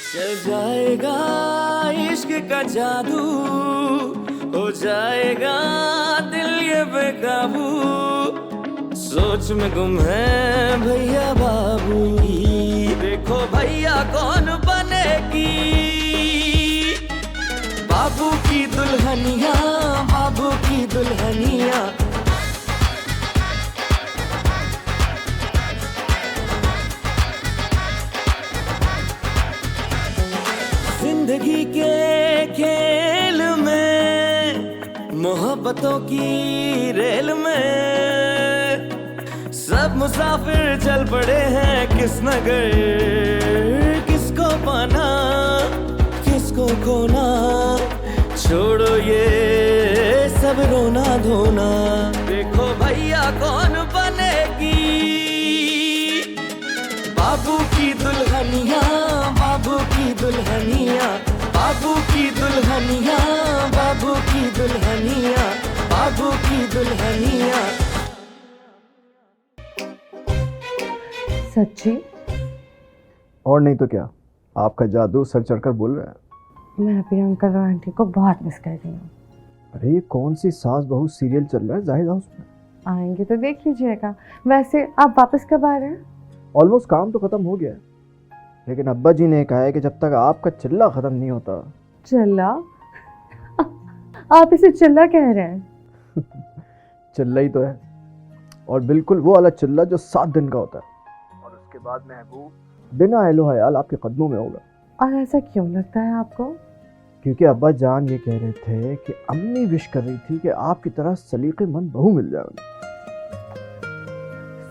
चल जाएगा इश्क का जादू, हो जाएगा दिल ये बेकाबू, सोच में गुम है भैया बाबू। देखो भैया कौन बनेगी बाबू की दुल्हनिया, बाबू की दुल्हनिया। जिंदगी के खेल में, मोहब्बतों की रेल में, सब मुसाफिर चल पड़े हैं किस नगर, किसको पाना किसको खोना, छोड़ो ये सब रोना धोना। देखो भैया कौन बनेगी बाबू की दुल्हनिया, बाबू की दुल्हनिया, बाबू की दुल्हनिया, बाबू की दुल्हनिया, बाबू की दुल्हनिया। सच्ची? और नहीं तो क्या, आपका जादू सर चढ़कर बोल रहा है। मैं अपने अंकल और आंटी को बहुत मिस कर रही हूँ। अरे ये कौन सी सास बहू सीरियल चल रहा है जाहिद हाउस में? आएंगे तो देख लीजिएगा। वैसे आप वापस कब आ रहे हैं? ऑलमोस्ट काम तो खत्म हो गया है, लेकिन अब्बा जी ने कहा है कि जब तक आपका चिल्ला खत्म नहीं होता। चिल्ला? आप इसे चिल्ला कह रहे हैं? चिल्ला ही तो है, और बिल्कुल वो वाला चिल्ला जो 7 दिन का होता है, और उसके बाद महबूब बिना एलो हयाल आपके कदमों में होगा। और ऐसा क्यों लगता है आपको? क्योंकि अब्बा जान ये कह रहे थे कि अम्मी विश कर रही थी कि आपकी तरह सलीकेमंद बहू मिल जाए उन्हें।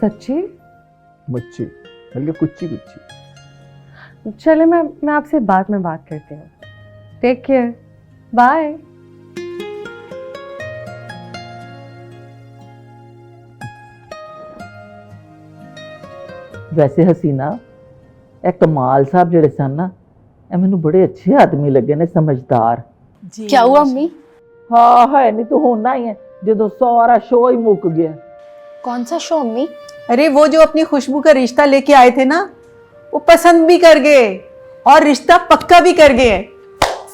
सच्ची? मुच्ची, बल्कि कुच्ची कुच्ची। चले, मैं आपसे बाद में बात करती हूँ। Take care, bye. वैसे हसीना एक कमाल साहब जेड़े सन ना, मैनू बड़े अच्छे आदमी लगे ने, समझदार। क्या हुआ अम्मी? हाँ है नहीं तो होना ही है, जो सारा शो ही मुक गया। कौन सा शो अम्मी? अरे वो जो अपनी खुशबू का रिश्ता लेके आए थे ना, वो पसंद भी कर गए और रिश्ता पक्का भी कर गए।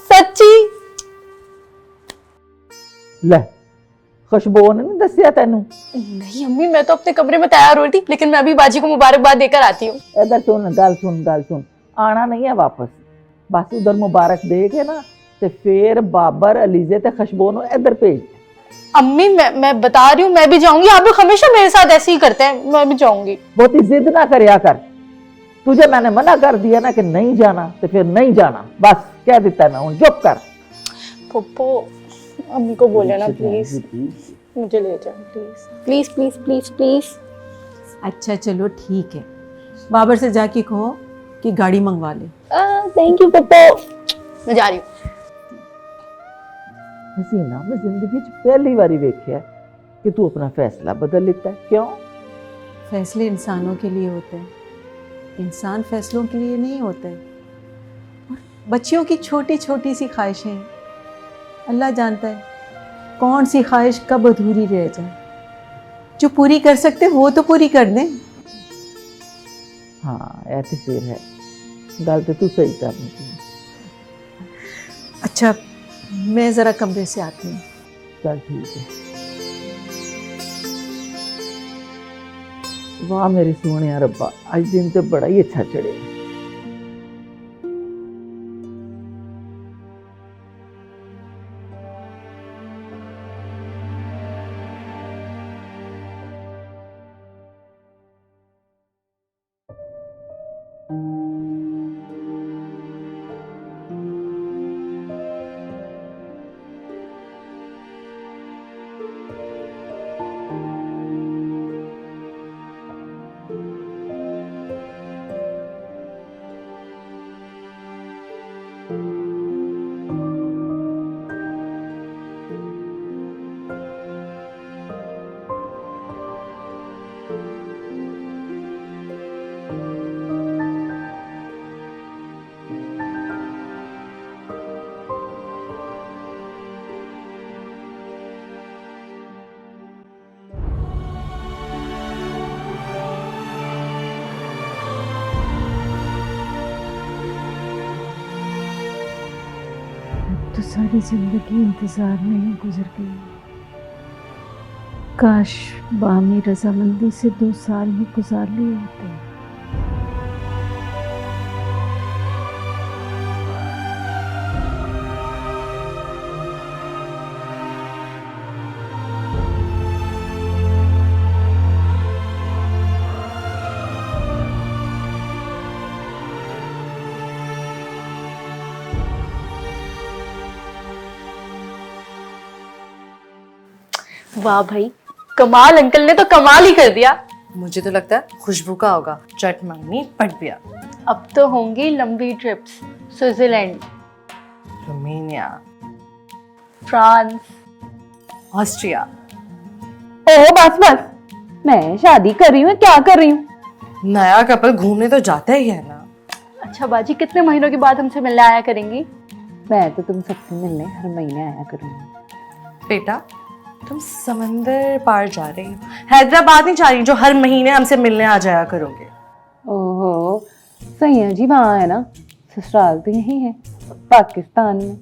सच्ची? ले खुशबू ने नहीं दसिया तेनू? नहीं अम्मी, मैं तो अपने कमरे में तैयार हो रही थी, लेकिन मैं अभी बाजी को मुबारकबाद देकर आती हूँ। इधर सुन, गल सुन, आना नहीं है वापस, बस उधर मुबारक दे के ना ते फिर बाबर अलीजे ते खुशबू नु इधर भेज। अम्मी मैं बता रही हूँ, मैं भी जाऊंगी। आप लोग हमेशा मेरे साथ ऐसे ही करते हैं, मैं भी जाऊंगी। बहुत जिद ना करया कर, तुझे मैंने मना कर दिया ना कि नहीं जाना, तो फिर नहीं जाना, बस कह देता ना, हूँ चुप कर। पप्पो अम्मी को बोले ना प्लीज, मुझे ले जाओ please please please please please. अच्छा चलो ठीक है, बाबर से जाके कहो कि गाड़ी मंगवा ले। थैंक यू पप्पो, मैं जा रही हूँ। हसीना, मैं जिंदगी च पहली बारी वेख्या कि तू अपना फैसला बदल लेता है। क्यों? फैसले इंसानों के लिए होते हैं, इंसान फैसलों के लिए नहीं होते। और बच्चियों की छोटी छोटी सी ख्वाहिशें, अल्लाह जानता है कौन सी ख्वाहिश कब अधूरी रह जाए। जो पूरी कर सकते वो तो पूरी कर दें। हाँ ऐ तो फिर है, गल तो तू सही कर रही। अच्छा मैं ज़रा कमरे से आती हूँ। चल ठीक है। वाह मेरे सोने रब्बा, आज दिन तो बड़ा ही अच्छा चढ़े। सारी जिंदगी इंतजार में ही गुजर गई। काश बामी रजामंदी से 2 साल ही गुजार लिए होते। वाह भाई, कमाल, अंकल ने तो कमाल ही कर दिया। मुझे तो लगता है खुशबू का होगा, चट मंगनी पट गया। अब तो होंगी लंबी trips, Switzerland, Romania, France, Austria. ओह बस बस, मैं शादी कर रही हूँ, क्या कर रही हूँ? नया कपल घूमने तो जाता ही है ना। अच्छा बाजी, कितने महीनों के बाद हमसे मिलने आया करेंगी? मैं तो तुम सबसे मिलने हर महीने आया करूँगी। बेटा तुम समंदर पार जा रही हो, हैदराबाद नहीं जा रही जो हर महीने हमसे मिलने आ जाया करोगे। ओहो सही है जी, वहाँ है ना, ससुराल तो यही है पाकिस्तान में।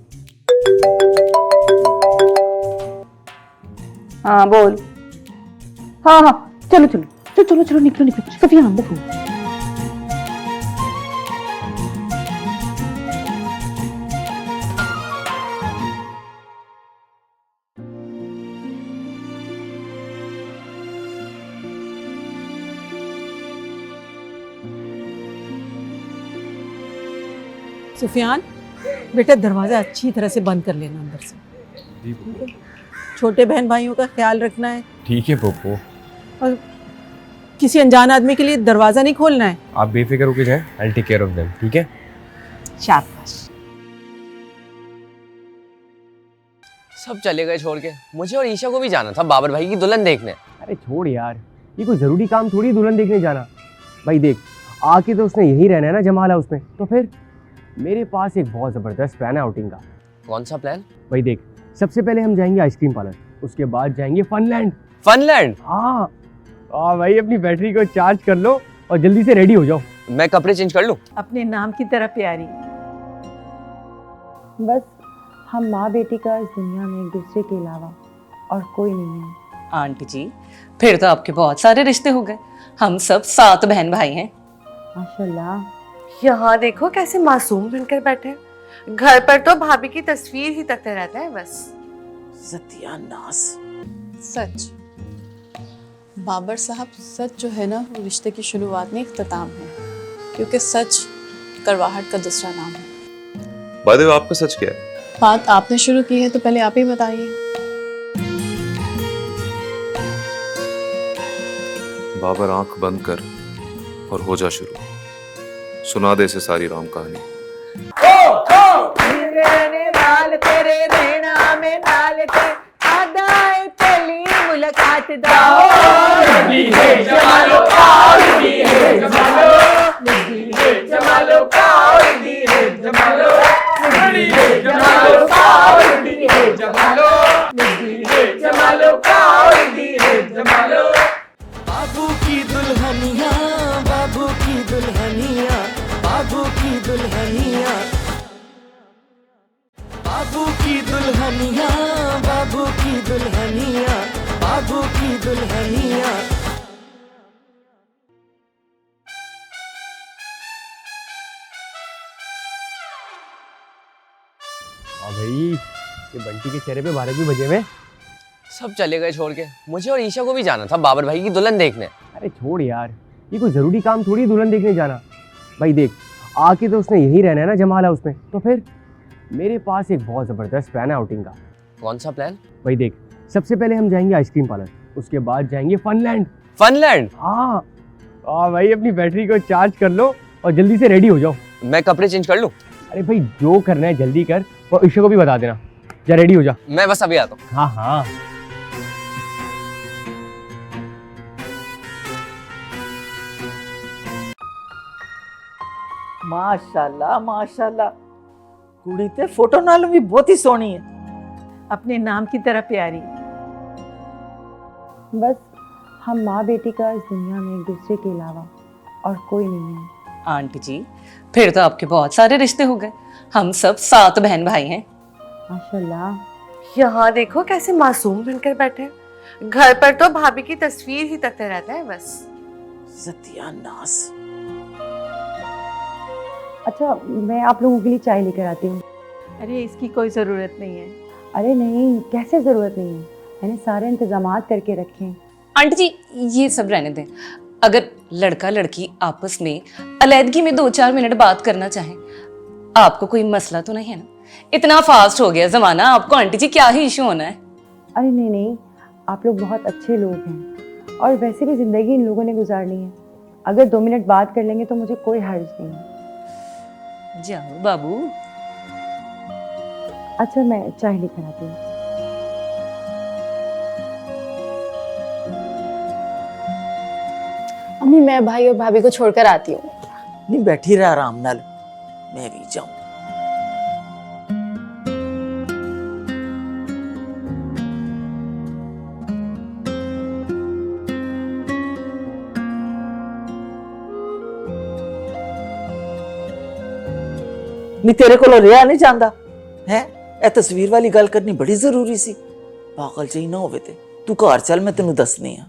हाँ बोल। हाँ हाँ चलो चलो चलो चलो चलो निकलो निकलो, सफियान देखो। सुफियान बेटा, दरवाज़ा अच्छी तरह से बंद कर लेना अंदर से। जी ठीक है? छोटे बहन भाइयों का ख्याल रखना है ठीक है पोपो, और किसी अनजान आदमी के लिए दरवाज़ा नहीं खोलना है। आप बेफिक्र होके जाएं, I will take care of them. ठीक है? शाबाश। सब चले गए छोड़ के, मुझे और ईशा को भी जाना था बाबर भाई की दुल्हन देखने। अरे छोड़ यार, ये कोई ज़रूरी काम थोड़ी दुल्हन देखने जाना। भाई देख, आके तो उसने यहीं रहना है ना जमाल हाउस में, तो फिर मेरे पास एक बहुत ज़बरदस्त प्लान है आउटिंग का। कौन सा प्लान? भाई देख, सबसे पहले हम जाएंगे आइसक्रीम पार्लर, उसके बाद जाएंगे फनलैंड। फनलैंड? हाँ भाई, अपनी बैटरी को चार्ज कर लो और जल्दी से रेडी हो जाओ। मैं कपड़े चेंज कर लूँ? अपने नाम की तरह प्यारी। बस हम माँ बेटी का इस दुनिया में एक दूसरे के अलावा और कोई नहीं है। आंटी जी फिर तो आपके बहुत सारे रिश्ते हो गए, हम सब 7 बहन भाई हैं। माशाल्लाह। यहाँ देखो कैसे मासूम बनकर बैठे हैं। घर पर तो भाभी की तस्वीर ही तकते रहते हैं बस। सत्यानाश। सच बाबर साहब, सच जो है ना वो रिश्ते की शुरुआत में इख्तिताम है, क्योंकि सच करवाहट का दूसरा नाम है। बाय द वे, आपका सच क्या है? बात आपने शुरू की है तो पहले आप ही बताइए। बाबर, आंख बंद कर और हो जा शुरू, सुना दे इसे सारी राम कहानी। तेरे नैना में नाल ते आदाए पहली मुलाकात दा लगी है जमालो का, लगी है जमालो, लगी है जमालो का, लगी है जमालो, लगी है जमालो का, लगी है जमालो, लगी है जमालो का, लगी है जमालो। बाबू की दुल्हनिया, बाबू की दुल्हनिया, बाबू की दुल्हनिया, बाबू की दुल्हनिया, बाबू की दुल्हनिया, बाबू की दुल्हनिया। हाँ भाई, ये बंटी के चेहरे पे 12 भी बजे में। सब चले गए छोड़ के, मुझे और ईशा को भी जाना था बाबर भाई की दुल्हन देखने। अरे छोड़ यार, ये कोई ज़रूरी काम थोड़ी दुल्हन देखने जाना। भाई देख, आके तो उसने यहीं रहना है ना जमाल हाउस में, तो फिर मेरे पास एक बहुत ज़बरदस्त प्लान है आउटिंग का। कौन सा प्लान? भाई देख, सबसे पहले हम जाएंगे आइसक्रीम पार्लर, उसके बाद जाएंगे फनलैंड। फनलैंड? हाँ भाई, अपनी बैटरी को चार्ज कर लो और जल्दी से रेडी हो जाओ। मैं कपड़े चेंज कर लूँ? अरे भाई, जो करना है जल्दी कर और ईशा को भी बता देना। जा रेडी हो जा। मैं बस अभी आता हूँ। हाँ। माशाल्लाह माशाल्लाह, कुड़ी ते फोटो नालों भी बहुत ही सोहनी है। अपने नाम की तरह प्यारी। बस हम माँ बेटी का इस दुनिया में एक दूसरे के अलावा और कोई नहीं है। आंटी जी फिर तो आपके बहुत सारे रिश्ते हो गए, हम सब 7 बहन भाई हैं। माशाल्लाह। यहाँ देखो कैसे मासूम बनकर बैठे हैं। घर पर तो भाभी की तस्वीर ही तकते रहते हैं बस। सत्यानाश। अच्छा, मैं आप लोगों के लिए चाय लेकर आती हूँ। अरे इसकी कोई ज़रूरत नहीं है। अरे नहीं, कैसे ज़रूरत नहीं है, मैंने सारे इंतजामात करके रखे हैं। आंटी जी ये सब रहने दें। अगर लड़का लड़की आपस में अलहदगी में 2-4 मिनट बात करना चाहें, आपको कोई मसला तो नहीं है ना? इतना फास्ट हो गया जमाना, आपको आंटी जी क्या ही इशू होना है? अरे नहीं नहीं, आप लोग बहुत अच्छे लोग हैं और वैसे भी ज़िंदगी इन लोगों ने गुजारनी है। अगर 2 मिनट बात कर लेंगे तो मुझे कोई हर्ज नहीं है। जाओ बाबू। अच्छा, मैं चाय लेकर आती हूँ। अम्मी, मैं भाई और भाभी को छोड़कर आती हूँ। नहीं, बैठी रह आराम नाल, मैं भी जाऊं। नहीं तेरे को रिया नहीं जाता है? ए तस्वीर वाली गल करनी बड़ी जरूरी सी। पागल जी ना होवे ते तू घर चल, मैं तेनू दसनी आ।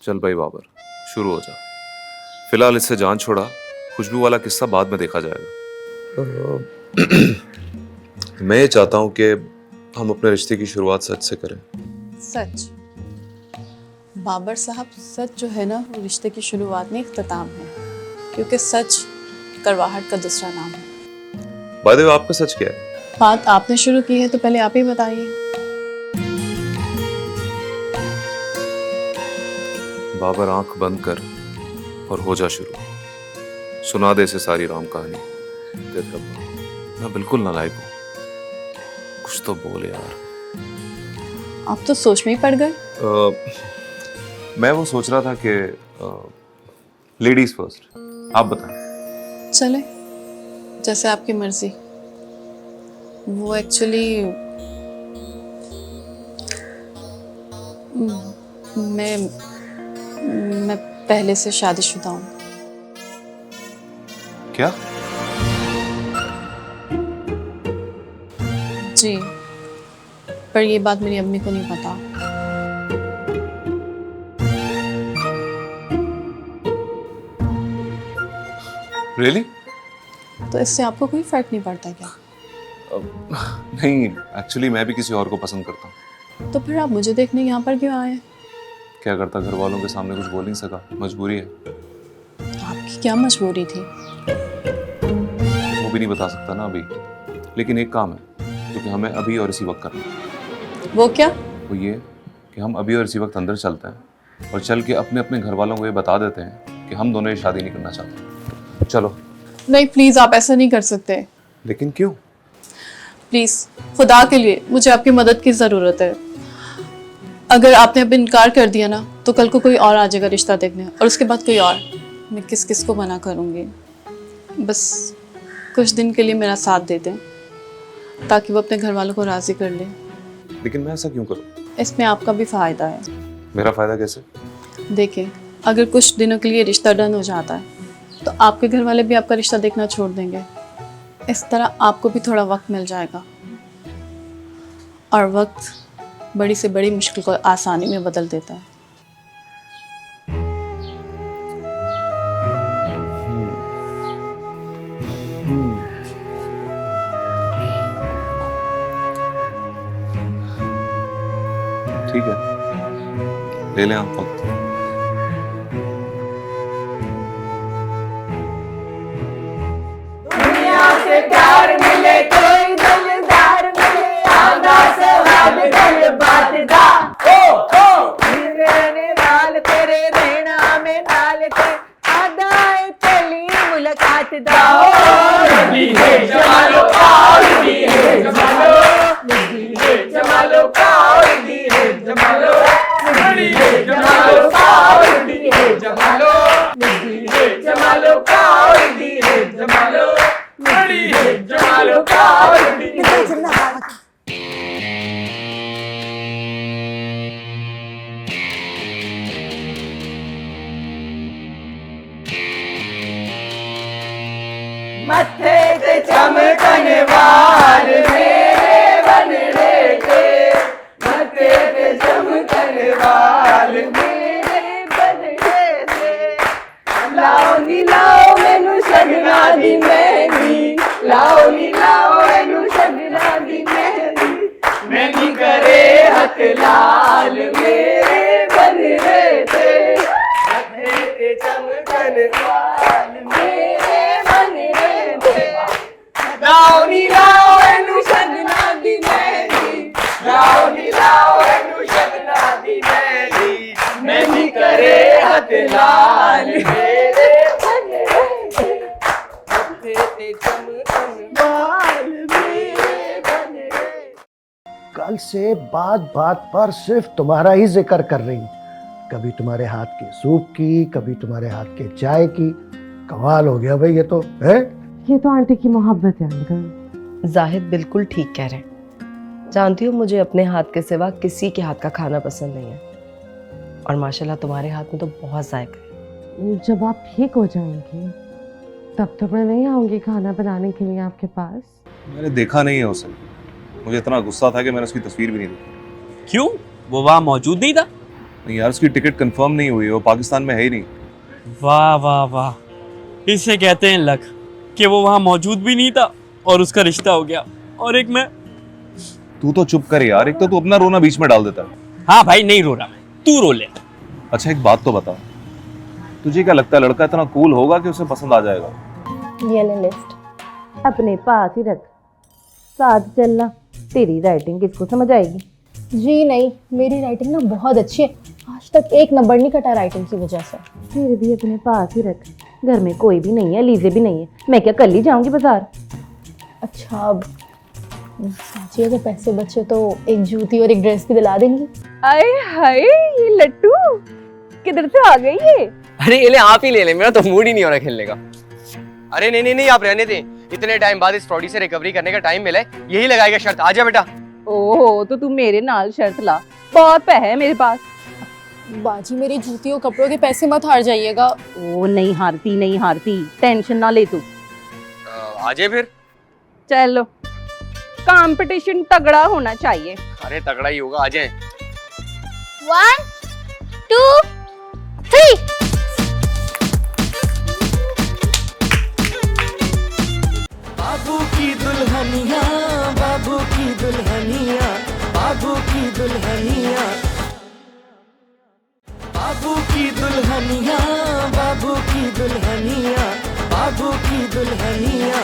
चल भाई बाबर, शुरू हो जा। फिलहाल इससे जान छोड़ा, खुशबू वाला किस्सा बाद में देखा जाएगा। मैं ये चाहता हूं कि हम अपने रिश्ते की शुरुआत सच से करें। सच? बाबर साहब, सच जो है ना वो रिश्ते की शुरुआत नहीं इख्तिताम है, क्योंकि सच करवाहट का दूसरा नाम है। बाय द वे, आपका सच क्या है? बात आपने शुरू की है तो पहले आप ही बताइए। बाबर, आंख बंद कर और हो जा शुरू। सुना दे इसे सारी राम कहानी। देख रब्बा, मैं बिल्कुल नालायक हूँ, कुछ तो बोल यार। आप तो सोच में ही पड़ गए। मैं वो सोच रहा था कि लेडीज फर्स्ट, आप बताएं। चले, जैसे आपकी मर्जी। वो एक्चुअली मैं पहले से शादीशुदा हूँ। क्या? जी, पर ये बात मेरी अम्मी को नहीं पता। Really? तो इससे आपको कोई फर्क नहीं पड़ता क्या? नहीं, एक्चुअली मैं भी किसी और को पसंद करता हूँ। तो फिर आप मुझे देखने यहाँ पर क्यों आए? क्या करता, घर वालों के सामने कुछ बोल नहीं सका, मजबूरी है। आपकी क्या मजबूरी थी? वो भी नहीं बता सकता ना अभी, लेकिन एक काम है जो कि हमें अभी और इसी वक्त करना है। वो क्या? वो ये कि हम अभी और इसी वक्त अंदर चलते हैं और चल के अपने अपने घर वालों को ये बता देते हैं कि हम दोनों ये शादी नहीं करना चाहते। चलो। नहीं प्लीज, आप ऐसा नहीं कर सकते। लेकिन क्यों? प्लीज, खुदा के लिए मुझे आपकी मदद की जरूरत है। अगर आपने अब इनकार कर दिया ना तो कल को कोई और आ जाएगा रिश्ता देखने, और उसके बाद कोई और। मैं किस किस को मना करूँगी। बस कुछ दिन के लिए मेरा साथ दे दें ताकि वो अपने घर वालों को राजी कर ले। लेकिन मैं ऐसा क्यों करूँ? इसमें आपका भी फायदा है। मेरा फायदा कैसे? देखिए, अगर कुछ दिनों के लिए रिश्ता डन हो जाता है तो आपके घर वाले भी आपका रिश्ता देखना छोड़ देंगे। इस तरह आपको भी थोड़ा वक्त मिल जाएगा, और वक्त बड़ी से बड़ी मुश्किल को आसानी में बदल देता है। ठीक है, ले लें आप वक्त। से प्यार मिले, कोई दिलदार मिले, आना सवाल दिल बात दा। ओ रहने वाल तेरे रहना में नाल ते, आदा है पहली मुलाकात दा। लगी है जमालो का, लगी है जमालो, लगी है जमालो का, लगी है जमालो, लगी है जमालो। लाओ नी लाओ एनू सजना दी मेहंदी लाओ नी लाओ एनू सजना दी मेहंदी मेहंदी करे हथ लाल मेरे बने ते चम बाल मेरे बने। कल से बात बात पर सिर्फ तुम्हारा ही जिक्र कर रही हूँ। कभी तुम्हारे हाथ के सूप की, कभी तुम्हारे हाथ के चाय की। कमाल हो गया भाई ये तो है। ये तो आंटी की मोहब्बत है अंकल। जाहिद बिल्कुल ठीक कह रहे हैं। जानती हो मुझे अपने हाथ के सिवा किसी के हाथ का खाना पसंद नहीं है, और माशाल्लाह तुम्हारे हाथ में तो बहुत जायका है। जब आप ठीक हो जाएंगे तब तो मैं नहीं आऊंगी खाना बनाने के लिए आपके पास। मैंने देखा नहीं है उसे, मुझे इतना गुस्सा था कि मैंने उसकी तस्वीर भी नहीं देखी। क्यों, वो वहाँ मौजूद नहीं था? नहीं यार, उसकी टिकट कंफर्म नहीं हुई है, वो पाकिस्तान में है ही नहीं। वाह वाह वाह, इसे कहते हैं लक कि वो वहाँ मौजूद भी नहीं था और उसका रिश्ता हो गया, और एक मैं। तू तो चुप कर यार, एक तो तू अपना रोना बीच में डाल देता है। हाँ भाई नहीं रो रहा मैं, तू रो ले। अच्छा एक बात तो बता, तुझे क्या लगता है लड़का इतना कूल होगा कि उसे पसंद आ जाएगा? ये ले लिस्ट अपने पास ही रख, साथ चलना। तेरी राइटिंग किसको समझ आएगी? जी नहीं, मेरी राइटिंग ना बहुत अच्छी है, आज तक एक नंबर नहीं कटा राइटिंग की वजह से। फिर भी अपने पास ही रख, घर में कोई भी नहीं है, लीजे भी नहीं है, मैं क्या कल ही जाऊंगी बाजार? अच्छा अब चाची अगर पैसे बचे तो एक जूती और एक ड्रेस भी दिला देंगी। आए हाय, ये लट्टू किधर से आ गई ये? अरे ये ले, आप ही ले ले, मेरा तो मूड ही नहीं हो रहा खेलने का। अरे नहीं नहीं नहीं, आप रहने दें, इतने टाइम बाद इस फ्रॉडी से रिकवरी करने का टाइम मिला है, यही लगाएगा शर्त। आजा बेटा। ओहो, तो तू मेरे नाल शर्त ला, बहुत पैसे है मेरे पास। बाजी मेरी जूती और कपड़ों के पैसे मत हार जाइएगा। ओ नहीं हारती नहीं हारती, टेंशन ना ले तू। आजे फिर। चलो, कंपटीशन तगड़ा होना चाहिए। अरे तगड़ा ही होगा, आ जाए। 1 2 3। बाबू की दुल्हनिया, बाबू की दुल्हनिया, बाबू की दुल्हनिया, बाबू की दुल्हनिया, बाबू की दुल्हनिया, बाबू की दुल्हनिया।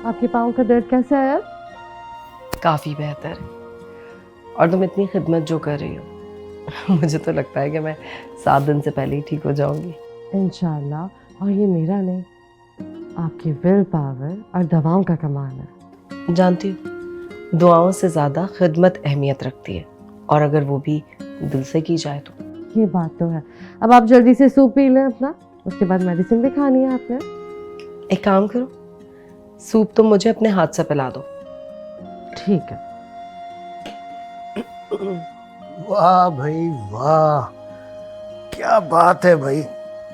आपके पाँव का दर्द कैसा है? काफ़ी बेहतर है। और तुम इतनी खिदमत जो कर रही हो, मुझे तो लगता है कि मैं 7 दिन से पहले ही ठीक हो जाऊंगी इंशाल्लाह। और ये मेरा नहीं, आपकी विल पावर और दवाओं का कमाल है। जानती हो, दुआओं से ज़्यादा खिदमत अहमियत रखती है, और अगर वो भी दिल से की जाए तो। ये बात तो है। अब आप जल्दी से सूप पी लें अपना, उसके बाद मेडिसिन भी खानी है आपने। एक काम करो, सूप तो मुझे अपने हाथ से पिला दो। ठीक है। वाह भाई वाह, क्या बात है भाई।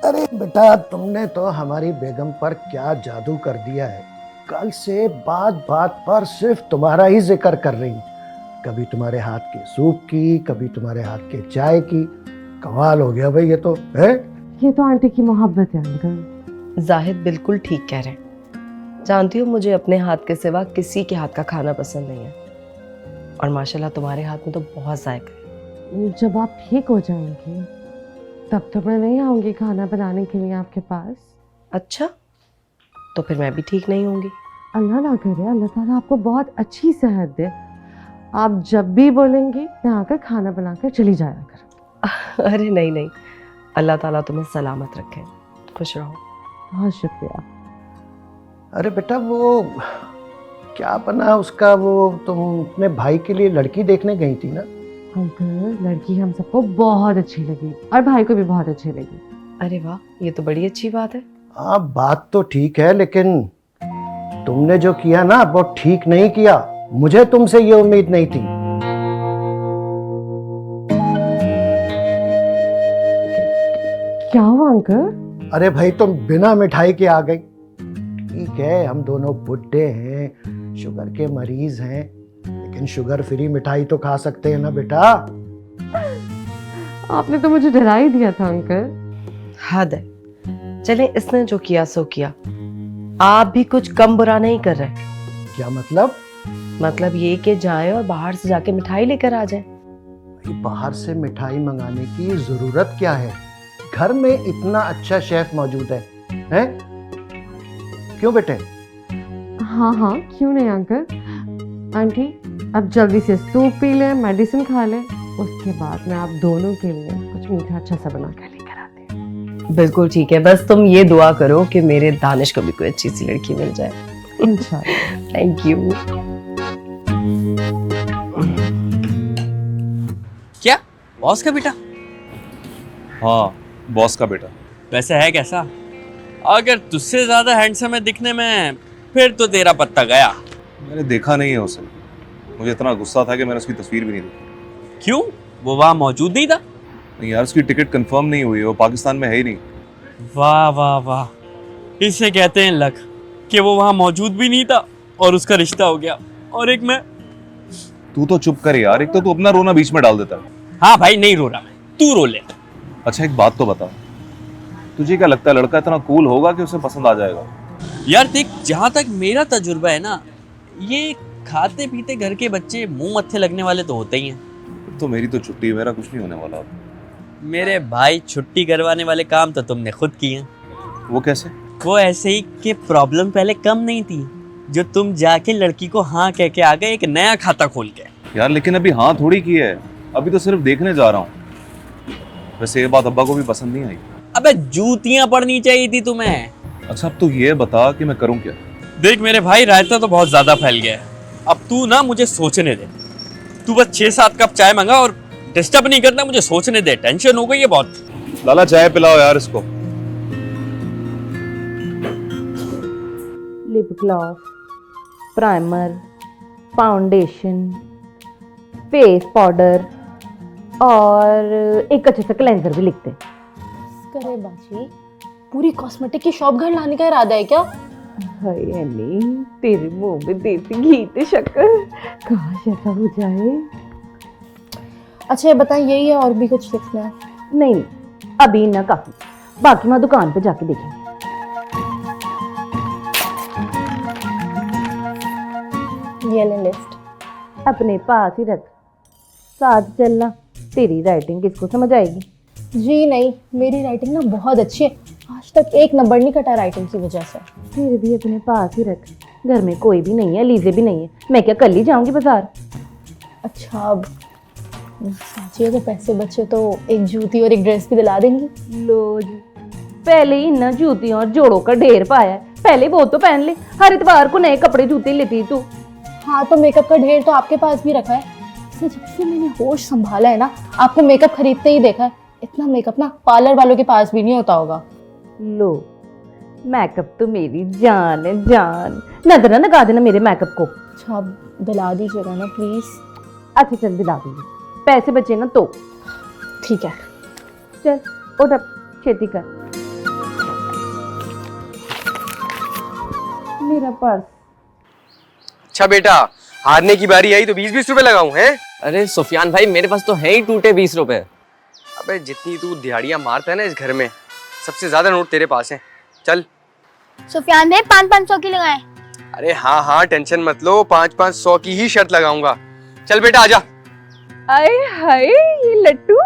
अरे बेटा, तुमने तो हमारी बेगम पर क्या जादू कर दिया है। कल से बात बात पर सिर्फ तुम्हारा ही जिक्र कर रही हूँ। कभी तुम्हारे हाथ के सूप की, कभी तुम्हारे हाथ के चाय की। कमाल हो गया भाई ये तो है। ये तो आंटी की मोहब्बत है अंकल। जाहिद बिल्कुल ठीक कह रहे हैं। जानती हो मुझे अपने हाथ के सिवा किसी के हाथ का खाना पसंद नहीं है, और माशाल्लाह तुम्हारे हाथ में तो बहुत जायका है। जब आप ठीक हो जाएंगे तब तो मैं नहीं आऊंगी खाना बनाने के लिए आपके पास। अच्छा, तो फिर मैं भी ठीक नहीं होंगी। अल्लाह ना करे, अल्लाह ताला आपको बहुत अच्छी सेहत दे। आप जब भी बोलेंगी मैं आकर खाना बनाकर चली जाया कर। अरे नहीं नहीं, अल्लाह ताला तुम्हें सलामत रखे, खुश रहो। बहुत शुक्रिया। अरे बेटा, वो क्या बना उसका, वो तुम अपने भाई के लिए लड़की देखने गई थी ना? अंकल, लड़की हम सबको बहुत अच्छी लगी और भाई को भी बहुत अच्छी लगी। अरे वाह, ये तो बड़ी अच्छी बात है। हाँ, बात तो ठीक है, लेकिन तुमने जो किया ना वो ठीक नहीं किया। मुझे तुमसे ये उम्मीद नहीं थी। क्या हुआ अंकल? अरे भाई, तुम बिना मिठाई के आ गई। ठीक ठीक है, हम दोनों बुढ़े हैं, शुगर के मरीज हैं, लेकिन शुगर फ्री मिठाई तो खा सकते हैं ना बेटा। आपने तो मुझे डरा ही दिया था अंकल। हद है। चले, इसने जो किया सो किया, आप भी कुछ कम बुरा नहीं कर रहे। क्या मतलब? मतलब ये कि जाए और बाहर से जाके मिठाई लेकर आ जाए। बाहर से मिठाई मंगाने की जरूरत क्या है? घर में इतना अच्छा शेफ मौजूद है, हैं? क्यों बेटे? हाँ हाँ, क्यों नहीं अंकल। आंटी, अब जल्दी से सूप पी लें, मेडिसिन खा लें, उसके बाद मैं आप दोनों के लिए कुछ मीठा अच्छा सा बना कर लेकर आती हूँ। बिल्कुल ठीक है, बस तुम ये दुआ करो कि मेरे दानिश को भी कोई अच्छी सी लड़की मिल जाए। इंशाल्लाह। Thank you. क्या बॉस का बेटा? हाँ, बॉस का बेटा। वैसे है कैसा? अगर तुझसे ज्यादा हैंडसम है दिखने में, फिर तो तेरा पत्ता गया। मैंने देखा नहीं है उसे, मुझे इतना गुस्सा था कि मैंने उसकी तस्वीर भी नहीं देखी। क्यों? वो वहां मौजूद नहीं था? नहीं यार, उसकी टिकट कंफर्म नहीं हुई है, वो पाकिस्तान में है ही नहीं। वाह वाह वाह, इसे कहते हैं लक कि वो वहां मौजूद भी नहीं था और उसका रिश्ता हो गया, और एक मैं। तू तो चुप कर यार, एक तो तू अपना रोना बीच में डाल देता है। हाँ भाई, नहीं रो रहा मैं, तू रो ले। अच्छा एक बात तो बता, तुझे क्या लगता है लड़का इतना कूल होगा कि उसे पसंद आ जाएगा? यार देख, जहां तक मेरा तजुर्बा है ना, ये खाते पीते घर के बच्चे मुंह मत्थे लगने वाले तो होते ही हैं। तो मेरी तो छुट्टी है, मेरा कुछ नहीं होने वाला। मेरे भाई, छुट्टी करवाने वाले काम तो तुमने खुद किए हैं। वो कैसे? वो ऐसे ही कि प्रॉब्लम पहले कम नहीं थी, जो तुम जाके लड़की को हाँ कह के आ गए एक नया खाता खोल के। यार लेकिन अभी हाँ थोड़ी की है, अभी तो सिर्फ देखने जा रहा हूँ। वैसे ये बात अब्बा को भी पसंद नहीं आई। अबे जूतियां पड़नी चाहिए थी तुम्हें। अच्छा अब तू ये बता कि मैं करूँ क्या? देख मेरे भाई, रायता तो बहुत ज्यादा फैल गया है, अब तू ना मुझे सोचने दे। तू बस 6-7 कप चाय मंगा और डिस्टर्ब नहीं करना, मुझे सोचने दे, टेंशन हो गई है बहुत। लाला चाय पिलाओ यार इसको। Lip gloss, primer, foundation, face powder और एक अच्छे सा क्लेंजर भी लिखते। करे बाजी, पूरी कॉस्मेटिक की शॉप घर लाने का इरादा है क्या? हाय अम्मी, तेरे मुंह में देसी घी ते शक्कर, काश ऐसा हो जाए। अच्छा ये बताएं, यही है और भी कुछ लिखना है? नहीं, अभी ना काफी, बाकी मैं दुकान पे जाके देखेंगे। ये ले लिस्ट। अपने पास ही रख, साथ चलना, तेरी राइटिंग किसको समझ आएगी? जी नहीं, मेरी राइटिंग ना बहुत अच्छी है, आज तक एक नंबर नहीं कटा राइटिंग की वजह से। फिर भी अपने पास ही रख, घर में कोई भी नहीं है, लीजे भी नहीं है, मैं क्या कल ही जाऊंगी बाजार? अच्छा अब साची, अगर पैसे बचे तो एक जूती और एक ड्रेस भी दिला देंगी। लो जी, पहले ही ना जूतियों और जोड़ों का ढेर पाया है, पहले वो तो पहन ले, हर इतवार को नए कपड़े जूते लेती तू। हाँ तो मेकअप का ढेर तो आपके पास भी रखा है, इसलिए जब से मैंने होश संभाला है ना, आपको मेकअप खरीदते ही देखा है। इतना मेकअप ना पार्लर वालों के पास भी नहीं होता होगा। लो, मेकअप तो मेरी जान है जान, नजर ना लगा देना मेरे मेकअप को। अच्छा अब दिला दीजिएगा ना प्लीज। अच्छा चल दिला दूंगी, पैसे बचे ना तो। ठीक है चल उठ, अब खेती कर। मेरा पर्स। अच्छा बेटा, हारने की बारी आई तो 20-20 रुपए लगाऊं हैं? अरे सुफियान भाई, मेरे पास तो है ही टूटे 20 रुपए। अबे जितनी तू दिहाड़ियां मारता है ना इस घर में, सबसे ज्यादा नोट तेरे पास हैं। चल। सुफियान भाई 500-500 की लगाएं। अरे हाँ हाँ, टेंशन मत लो, 500-500 की ही शर्त लगाऊंगा। चल बेटा आजा। आए हाय, ये लट्टू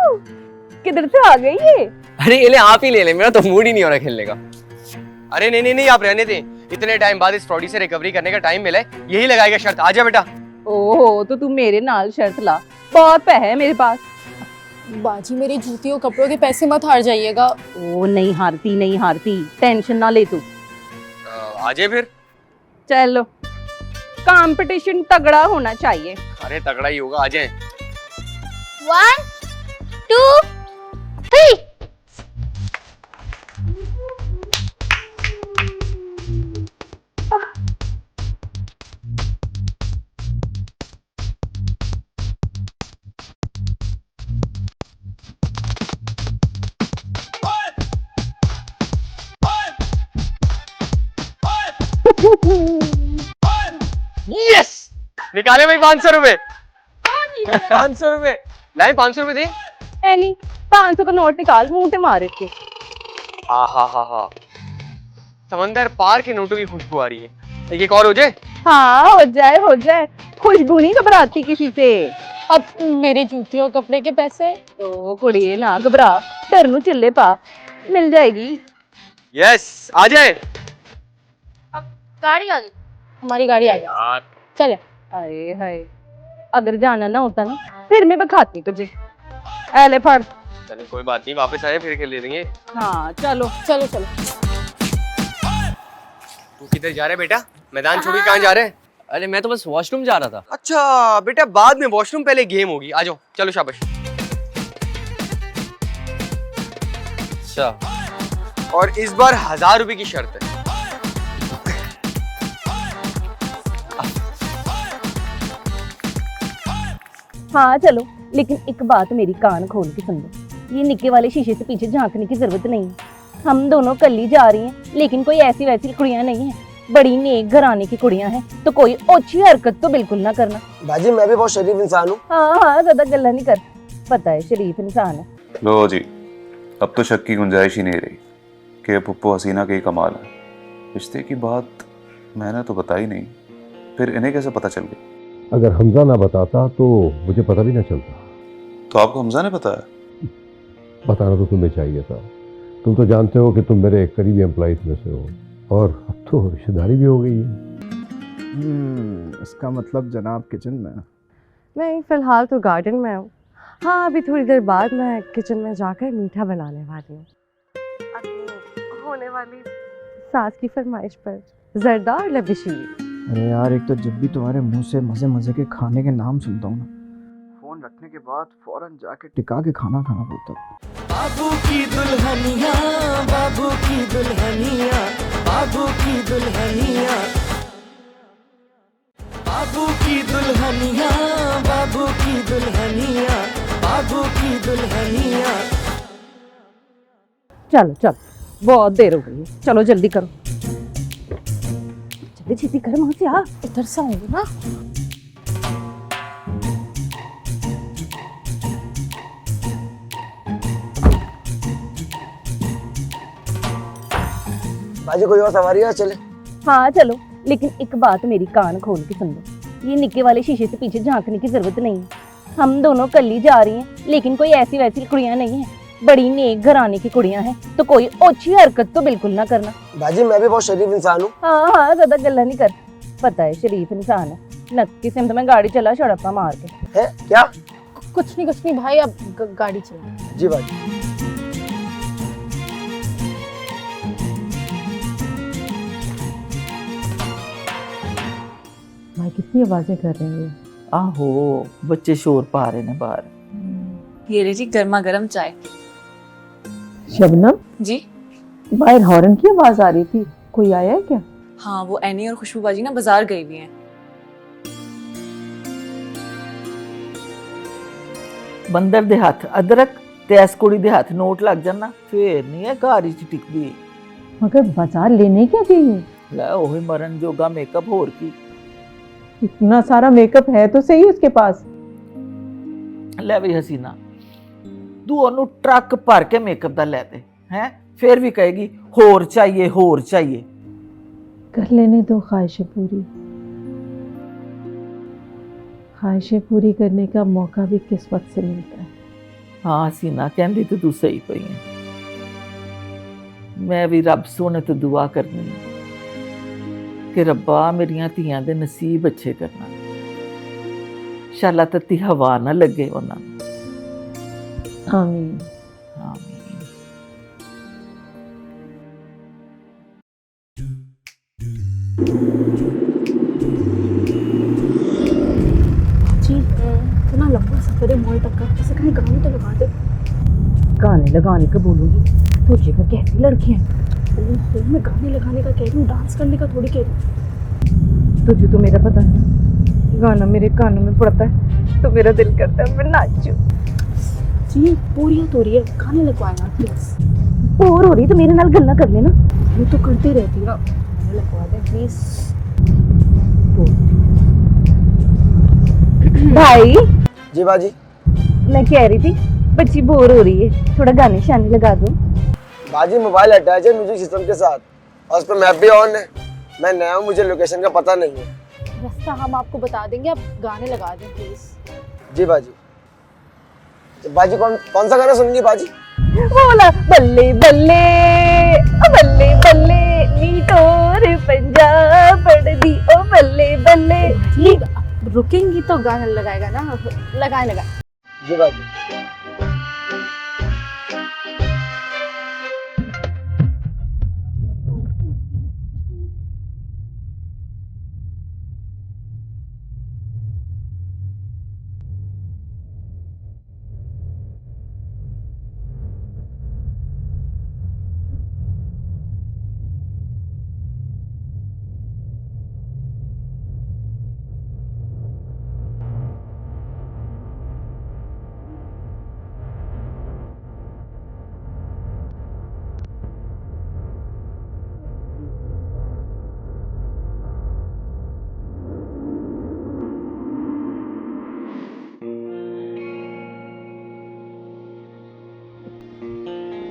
किधर से आ गई ये? अरे ये ले, आप ही ले ले, मेरा तो मूड ही नहीं हो रहा खेलने का। अरे नहीं नहीं नहीं, आप रहने दें, इतने टाइम बाद इस फ्रॉडी से रिकवरी करने का टाइम मिला है, यही लगाएगा शर्त। आजा बेटा। ओहो, तो तू मेरे नाल शर्त ला, बहुत पैसे है मेरे पास। बाजी मेरी जूती और कपड़ों के पैसे मत हार जाइएगा। ओ नहीं हारती नहीं हारती, टेंशन ना ले तू। आजे फिर। चलो, कंपटीशन तगड़ा होना चाहिए। अरे तगड़ा ही होगा, आ जाए। 1 2 3। यस, निकाले भाई 500 रुपए। 500 रुपए लाए, 500 रुपए दे। एली 500 का नोट निकाल, मुंह पे मार के। हाँ हाँ हाँ हाँ, समंदर पार के नोटों की खुशबू आ रही है। एक और हो जाए। हाँ हो जाए हो जाए, खुशबू नहीं घबराती किसी से। अब मेरे जूतियों कपड़े के पैसे तो कुड़िए ना घबरा, डर नू चिल्ले पा, मिल जाएगी। यस, आ जाए। अब गाड़ी आ गई, हमारी गाड़ी आ गई यार। चले। अरे हाय, अगर जाना ना होता ना फिर मैं बखाती तुझे। ऐले फड़। चलो कोई बात नहीं, वापस आए फिर खेल लेंगे। हाँ चलो चलो चलो। तू किधर जा रहा है बेटा? मैदान छोड़ के कहाँ जा रहे हैं? अरे मैं तो बस वॉशरूम जा रहा था। अच्छा बेटा, बाद में वॉशरूम, पहले गेम होगी। आ जाओ, चलो शाबाश। अच्छा, और इस बार 1000 रुपए की शर्त है। हाँ चलो, लेकिन एक बात मेरी कान खोल के सुन लो, ये निक्के वाले शीशे से पीछे झांकने की जरूरत नहीं है। हम दोनों कल ही जा रही हैं, लेकिन कोई ऐसी वैसी कुड़ियां नहीं है, बड़ी नेक घराने की कुड़ियां हैं, तो कोई ओछी हरकत तो बिल्कुल ना करना। बाजी मैं भी बहुत शरीफ इंसान हूँ। हाँ हाँ, ज्यादा गल्ला नहीं कर, पता है शरीफ इंसान है। लो जी, अब तो शक की गुंजाइश ही नहीं रही कि पुप्पो हसीना के ही कमाल है। रिश्ते की बात मैंने तो बताई नहीं, फिर इन्हें कैसे पता चल गया? अगर हमजा ना बताता तो मुझे पता भी ना चलता। तो आपको हमजा ने बताया? बताना तो तुम्हें चाहिए था, तुम तो जानते हो कि तुम मेरे करीबी एम्प्लॉइज में से हो, और अब तो रिश्तेदारी भी हो गई है। इसका मतलब जनाब किचन में? नहीं, फिलहाल तो गार्डन में हूँ। हाँ, अभी थोड़ी देर बाद मैं किचन में जाकर मीठा बनाने वाली हूँ, अपनी होने वाली सास की फरमाइश पर, जर्दा और लबिशीर। अरे यार, एक तो जब भी तुम्हारे मुंह से मजे मजे के खाने के नाम सुनता हूँ ना, फोन रखने के बाद फौरन जाके टिका के खाना खाना पड़ता है। बाबू की दुल्हनिया, बाबू की दुल्हनिया, बाबू की दुल्हनिया, बाबू की दुल्हनिया, बाबू की दुल्हनिया, बाबू की दुल्हनिया। चलो चलो, बहुत देर हो गई है, चलो जल्दी करो, जल्दी छेती कर, वहां से आ, इधर से आऊंगी ना। बाजी कोई और सवारी है? चले। हाँ चलो, लेकिन एक बात मेरी कान खोल के सुन लो, ये निक्के वाले शीशे से पीछे झांकने की जरूरत नहीं है। हम दोनों कल ही जा रही हैं, लेकिन कोई ऐसी वैसी कुड़ियां नहीं है, बड़ी नेक घराने की कुड़ियां हैं, तो कोई ओछी हरकत तो बिल्कुल ना करना। बाजी मैं भी बहुत शरीफ इंसान हूँ। हाँ हाँ, ज्यादा गल्ला नहीं कर, पता है शरीफ इंसान है। नक्की से मैं गाड़ी चला शड़प्पा मार के। है क्या? कुछ नहीं भाई, अब गाड़ी चला। जी बाजी। भाई कितनी आवाजें कर रहे हैं। आहो, बच्चे शोर पा रहे हैं बाहर। ये लीजिए गर्मा गर्म चाय। शबनम जी, बाहर हॉर्न की आवाज आ रही थी, कोई आया है क्या? हाँ, वो एनी और खुशबू बाजी ना बाजार गई हुई हैं। बंदर दे हाथ अदरक ते इस कुड़ी दे हाथ नोट लग जाना, फिर नहीं है घर च टिकदी। मगर बाजार लेने क्या गई है? लै ओही मरन जोगा मेकअप होर की। इतना सारा मेकअप है तो सही उसके पास। ले भी हसीना, तू ओनू ट्रक भर के मेकअप दा ले दे हैं, फिर भी कहेगी होर चाहिए होर चाहिए। कर लेने दो ख्वाहिशें पूरी, ख्वाहिशें पूरी करने का मौका भी किस्मत से मिलता है। हाँ हसीना, कहती तो तू सही पई है। मैं भी रब सोने तो दुआ करनी है कि रब्बा मेरिया धियां दे नसीब अच्छे करना, शाला तत्ती हवा ना लगे उन्होंने। आमीन आमीन। जी, इतना लंबा सफर है मॉल तक का, जैसे कहीं गाने तो लगा दे। गाने लगाने का बोलूंगी तो जगह कैसी लड़की है, मैं गाने लगाने का कह रही हूँ, डांस करने का थोड़ी कह रही हूँ। तुझे तो मेरा पता है, गाना मेरे कानों में पड़ता है तो मेरा दिल करता है मैं नाचूं। जी बोरियत हो रही है, गाने लगवाए ना प्लीज। बोर हो रही तो मेरे नाल गल्ला कर लेना, ये तो करती रहती है। गाने लगवा दे प्लीज। भाई जी बाजी। मैं कह रही थी बच्ची बोर हो रही है, थोड़ा गाने शाने लगा दो। बाजी मोबाइल अटैच है म्यूजिक सिस्टम के साथ और उस पर मैप भी ऑन है। मैं नया हूँ, मुझे लोकेशन का पता नहीं है। रास्ता हम आपको बता देंगे, आप गाने लगा दें प्लीज। जी बाजी। बाजी कौन सा गाना सुनेंगी बाजी? बोला बल्ले बल्ले बल्ले बल्ले नी तोर पंजाब पड़ दी ओ बल्ले बल्ले। रुकेंगी तो गाना लगाएगा ना, लगाए। जी बाजी।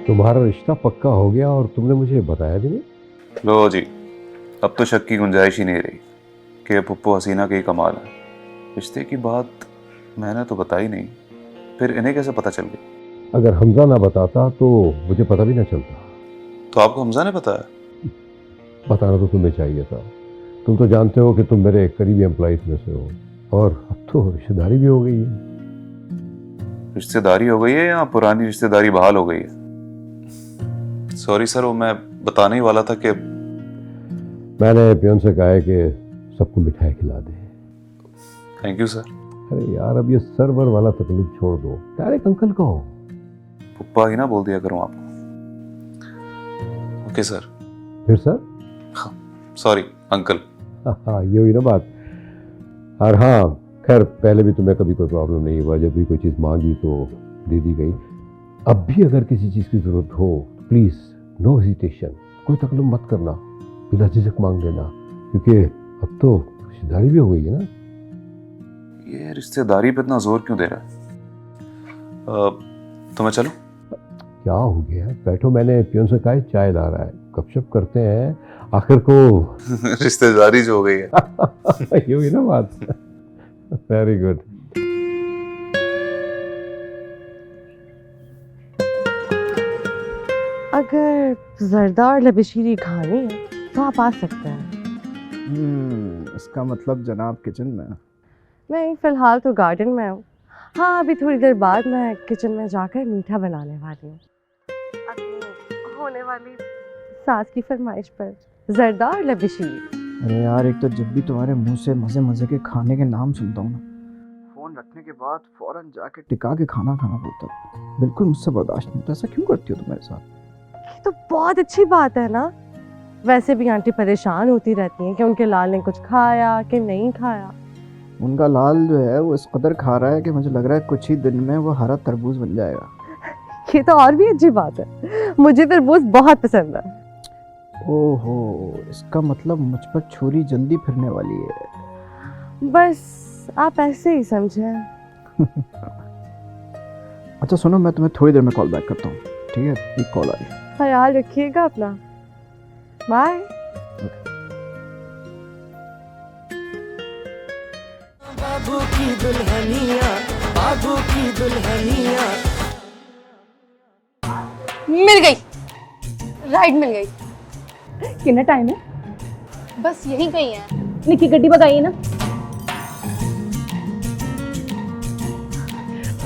तुम्हारा रिश्ता पक्का हो गया और तुमने मुझे बताया भी नहीं। लो जी, अब तो शक की गुंजाइश ही नहीं रही कि पुप्पो हसीना के ही कमाल है। रिश्ते की बात मैंने तो बताई नहीं, फिर इन्हें कैसे पता चल गई? अगर हमजा ना बताता तो मुझे पता भी ना चलता। तो आपको हमजा ने बताया? बताना तो तुम्हें चाहिए था। तुम तो जानते हो कि तुम मेरे करीबी एम्प्लॉइज में से हो और अब तो रिश्तेदारी भी हो गई है। रिश्तेदारी हो गई है या पुरानी रिश्तेदारी बहाल हो गई है? सॉरी सर, वो मैं बताने ही वाला था कि मैंने पियोन से कहा है कि सबको मिठाई खिला दे। Thank you sir. अरे यार, अब ये सर्वर वाला तकलीफ छोड़ दो, डायरेक्ट अंकल कहो। पुप्पा ही ना बोल दिया करूं आपको। Okay sir. फिर सर? Sorry uncle. हाँ, ये हुई ना बात। और हाँ, खैर पहले भी तुम्हें कभी कोई प्रॉब्लम नहीं हुआ, जब भी कोई चीज़ मांगी तो दे दी गई। अब भी अगर किसी चीज़ की ज़रूरत हो प्लीज़ नो हेजिटेशन, कोई तकलीफ मत करना, बिना झिझक मांग लेना, क्योंकि अब तो रिश्तेदारी भी हो गई है ना। ये रिश्तेदारी पे इतना जोर क्यों दे रहा है? तो मैं चलूं? क्या हो गया? बैठो, मैंने पियोन से कहा है चाय ला रहा है, गपशप करते हैं आखिर को। रिश्तेदारी जो हो गई है। ये हुई ना बात। Very good. अगर जर्दा और लबशीरी खानी है तो आप आ सकते हैं। इसका मतलब जनाब किचन में? नहीं, फिलहाल तो गार्डन में हूँ। हाँ, अभी थोड़ी देर बाद मैं किचन में जाकर मीठा बनाने वाली हूँ अपनी होने वाली सास की फरमाइश पर, जर्दा और लबशीरी। अरे यार, एक तो जब भी तुम्हारे मुंह से मज़े मज़े के खाने के नाम सुनता हूँ ना, फ़ोन रखने के बाद फ़ौरन जाके टिका के खाना खाना पड़ता है। बिल्कुल मुझसे बर्दाश्त नहीं होता। ऐसा क्यों करती हो तुम मेरे साथ? ये तो बहुत अच्छी बात है ना। वैसे भी आंटी परेशान होती रहती हैं कि उनके लाल ने कुछ खाया कि नहीं खाया। उनका लाल जो है वो इस कदर खा रहा है कि मुझे लग रहा है कुछ ही दिन में वो हरा तरबूज बन जाएगा। ये तो और भी अच्छी बात है, मुझे तरबूज बहुत पसंद है। ओहो, इसका मतलब मुझ पर छुरी जल्दी फिरने वाली है। बस आप ऐसे ही समझें। अच्छा सुनो, मैं तुम्हें थोड़ी देर में कॉल बैक करता हूँ, ठीक है? एक कॉल आ रही है। ख्याल रखिएगा अपना। बाय। बाबू की दुल्हनिया, बाबू की दुल्हनिया। मिल गई, राइड मिल गई। कितना टाइम है? बस यही गई है। निकी गड्डी भगाइए ना।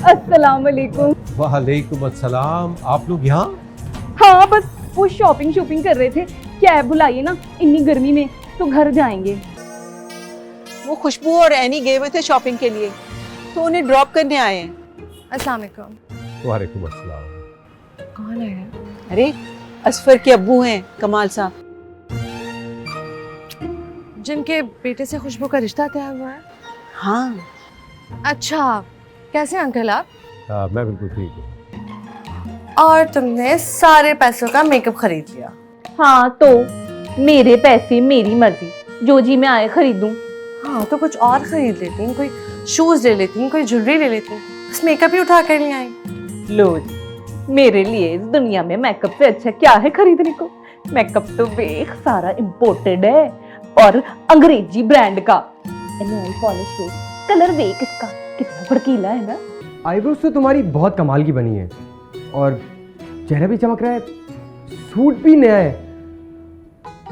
अस्सलाम वालेकुम। वालेकुम अस्सलाम। आप लोग यहाँ? हाँ, बस वो शॉपिंग कर रहे थे। कैब बुलाइए ना, इतनी गर्मी में तो घर जाएंगे। वो खुशबू और एनी गए हुए थे शॉपिंग के लिए, तो उन्हें ड्रॉप करने आए हैं। अस्सलाम वालेकुम। वालेकुम अस्सलाम। कौन है? अरे असफर के अब्बू हैं, कमाल साहब, जिनके बेटे से खुशबू का रिश्ता तय हुआ है। हाँ। अच्छा, कैसे अंकल आप? मैं बिल्कुल ठीक हूँ। और तुमने सारे पैसों का मेकअप खरीद लिया? हाँ, तो मेरे पैसे मेरी मर्जी, जो जी मैं आए खरीदूं। हाँ तो कुछ और खरीद लेती हूँ, कोई शूज ले लेती हूँ, कोई ज्वेलरी ले लेती हूँ, बस मेकअप ही उठा कर नहीं आई। लो जी, मेरे लिए इस दुनिया में मेकअप से अच्छा क्या है खरीदने को। मेकअप तो बेख सारा इम्पोर्टेड है और अंग्रेजी ब्रांड का। नेल पॉलिश वे, कलर वेख इसका कितना भड़कीला है ना। आईब्रोज तो तुम्हारी बहुत कमाल की बनी है और चेहरा भी चमक रहा है, सूट भी नया है।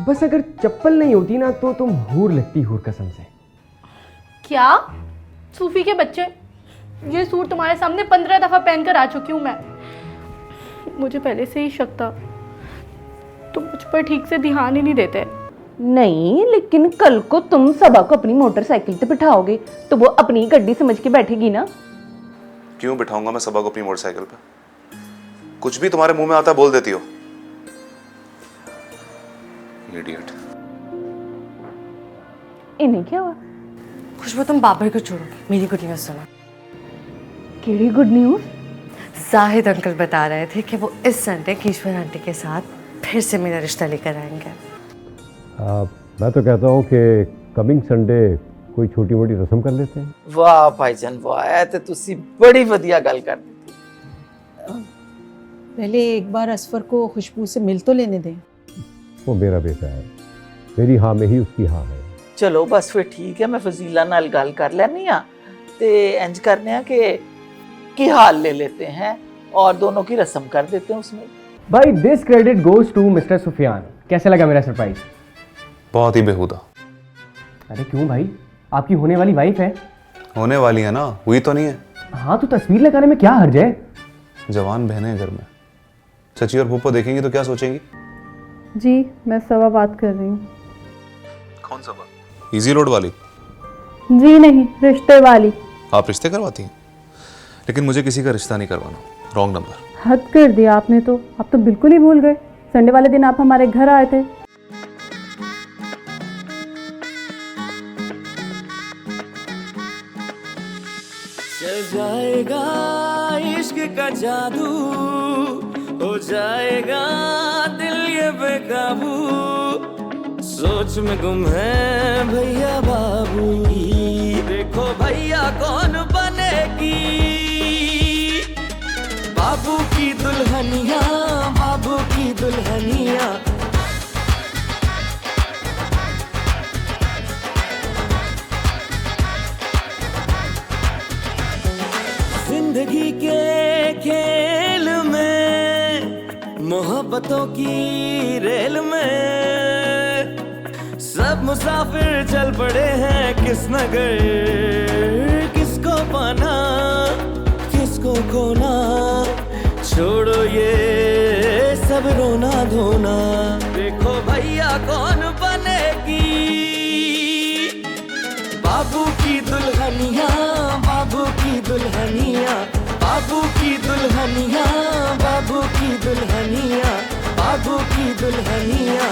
बस अगर चप्पल नहीं होती ना तो तुम हूर लगती, हूर कसम से। क्या सूफी के बच्चे, ये सूट तुम्हारे सामने 15 दफा पहनकर आ चुकी हूँ मैं। मुझे पहले से ही शक था, तुम मुझ पर ठीक से ध्यान ही नहीं देते। नहीं, लेकिन कल को तुम सबा को अपनी मोटरसाइकिल पे बिठाओगे तो वो अपनी गड्डी समझ के बैठेगी ना। क्यों बिठाऊंगा मैं सबा को अपनी मोटरसाइकिल पे? कुछ भी तुम्हारे मुंह में आता बोल देती हो। इडियट। इन्हें क्या हुआ? खुशबू तुम बाबर को छोड़ो, मेरी गुड न्यूज़ सुनो। केड़ी गुड न्यूज़? जाहिद अंकल बता रहे थे कि वो इस संडे ईश्वर आंटी के साथ फिर से मेरा रिश्ता लेकर आएंगे। मैं तो कहता हूँ कि कमिंग संडे कोई छोटी मोटी रस्म कर लेते हैं। वाह भाईजान वाह, ਇਹ ਤੇ ਤੁਸੀਂ बड़ी ਵਧੀਆ ਗੱਲ कर दी। पहले एक बार असफर को खुशबू से मिल तो लेने दें। वो मेरा बेटा है, मेरी हाँ में ही उसकी हाँ है। चलो बस फिर ठीक है, मैं फजीला नाल गल कर लेनी आ ते इंज करने आ कि हाल ले लेते हैं और दोनों की रस्म कर देते हैं उसमें। भाई this credit goes to mister Sufiyan. कैसे लगा मेरा सरप्राइज? बहुत ही बेहुदा। अरे क्यों भाई, आपकी होने वाली वाइफ है। होने वाली है ना, हुई तो नहीं है। हाँ तो तस्वीर लगाने में क्या हर्ज है? जवान बहनें घर में, चची और फूफो देखेंगी तो क्या सोचेंगी? जी मैं सबा बात कर रही हूँ। कौन सबा? इजी लोड वाली? जी नहीं, रिश्ते वाली। आप रिश्ते करवाती हैं? लेकिन मुझे किसी का रिश्ता नहीं करवाना। Wrong number. हद कर दिया आपने तो, आप तो बिल्कुल ही भूल गए। संडे वाले दिन आप हमारे घर आए थे। चल जाएगा इश्क का जादू, हो जाएगा दिल ये बेकाबू, सोच में गुम है भैया बाबू। देखो भैया कौन बनेगी बाबू की दुल्हनिया, बाबू की दुल्हनिया। जिंदगी के खेल में, मोहब्बतों की रेल में, सब मुसाफिर चल पड़े हैं किस नगर, किसको पाना किसको खोना, छोड़ो ये सब रोना धोना। देखो भैया कौन बनेगी बाबू की दुल्हनिया, बाबू की दुल्हनिया, बाबू की दुल्हनिया, बाबू की दुल्हनिया, बाबू की दुल्हनिया।